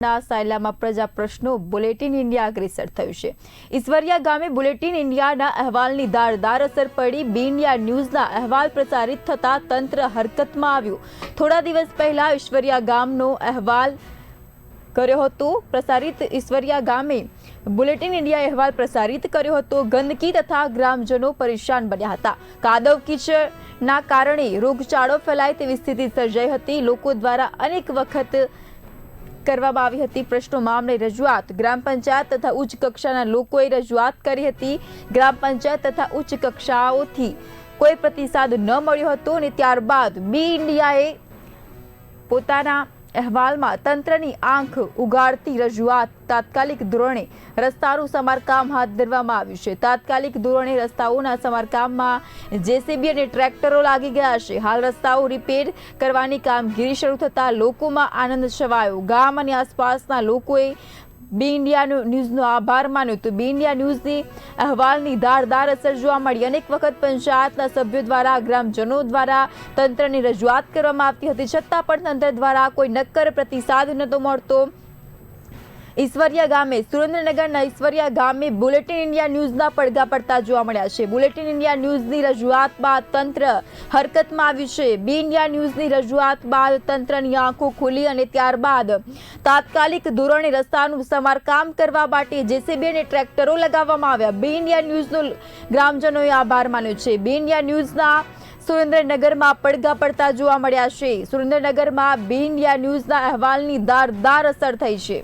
સાયલામાં પ્રજા પ્રશ્નો bulletin India અગ્રેસર થયું છે। ઈશ્વરિયા ગામે બુલેટિન ઇન્ડિયાના અહેવાલની ધારદાર અસર પડી। બી ઇન્ડિયા ન્યૂઝના અહેવાલ પ્રસારિત થતા તંત્ર હરકતમાં આવ્યું। થોડા દિવસ પહેલા ઈશ્વરિયા ગામનો અહેવાલ કર્યો હતો પ્રસારિત। ઈશ્વરિયા ગામે બુલેટિન ઇન્ડિયા અહેવાલ પ્રસારિત કર્યો હતો। ગંદકી તથા ગ્રામજનો પરેશાન બન્યા હતા। કાદવ કીચડના કારણે રોગચાળો ફેલાય તેવી સ્થિતિ સર્જાઈ હતી। લોકો દ્વારા અનેક વખત કરવામાં આવી હતી। પ્રશ્નો મામલે રજૂઆત ગ્રામ પંચાયત તથા ઉચ્ચ કક્ષાના લોકોએ રજૂઆત કરી હતી। ગ્રામ પંચાયત તથા ઉચ્ચ કક્ષાઓથી કોઈ પ્રતિસાદ ન મળ્યો હતો અને ત્યારબાદ બી ઇન્ડિયાએ પોતાના અહેવાલમાં તંત્રની આંખ ઉગાડતી રજૂઆત તાત્કાલિક ધોરણે રસ્તાનું સમારકામ હાથ ધરવામાં આવ્યું છે। તાત્કાલિક ધોરણે રસ્તાઓના સમારકામમાં જેસીબી અને ટ્રેક્ટરો લાગી ગયા છે। હાલ રસ્તાઓ રિપેર કરવાની કામગીરી શરૂ થતાં લોકોમાં આનંદ છવાયો। ગામ અને આસપાસના લોકોએ બી ઇન્ડિયા ન્યૂઝનો આભાર માન્યો। તો બી ઇન્ડિયા ન્યૂઝની અહેવાલની ધારદાર અસર જોવા મળી। અનેક વખત પંચાયતના સભ્યો દ્વારા ગ્રામજનો દ્વારા તંત્રની રજૂઆત કરવામાં આવતી હતી, છતાં પણ તંત્ર દ્વારા કોઈ નક્કર પ્રતિસાદ નહોતો મળતો। ઈશ્વરિયા ગામે સુરેન્દ્રનગરના ઈશ્વરિયા ગામે બુલેટિન ઇન્ડિયા ન્યૂઝના પડઘા પડતા જોવા મળ્યા છે। બુલેટિન ઇન્ડિયા ન્યૂઝની રજૂઆત બાદ તંત્ર હરકતમાં આવ્યું છે। બી ઇન્ડિયા ન્યૂઝની રજૂઆત બાદ તંત્રની આંખો ખુલી અને ત્યારબાદ તાત્કાલિક ધોરણે રસ્તાનું સમારકામ કરવા માટે જેસીબી અને ટ્રેક્ટરો લગાવવામાં આવ્યા। બી ઇન્ડિયા ન્યૂઝનો ગ્રામજનોએ આભાર માન્યો છે। બી ઇન્ડિયા ન્યૂઝના સુરેન્દ્રનગરમાં પડઘા પડતા જોવા મળ્યા છે। સુરેન્દ્રનગરમાં બી ઇન્ડિયા ન્યૂઝના અહેવાલની ધારદાર અસર થઈ છે।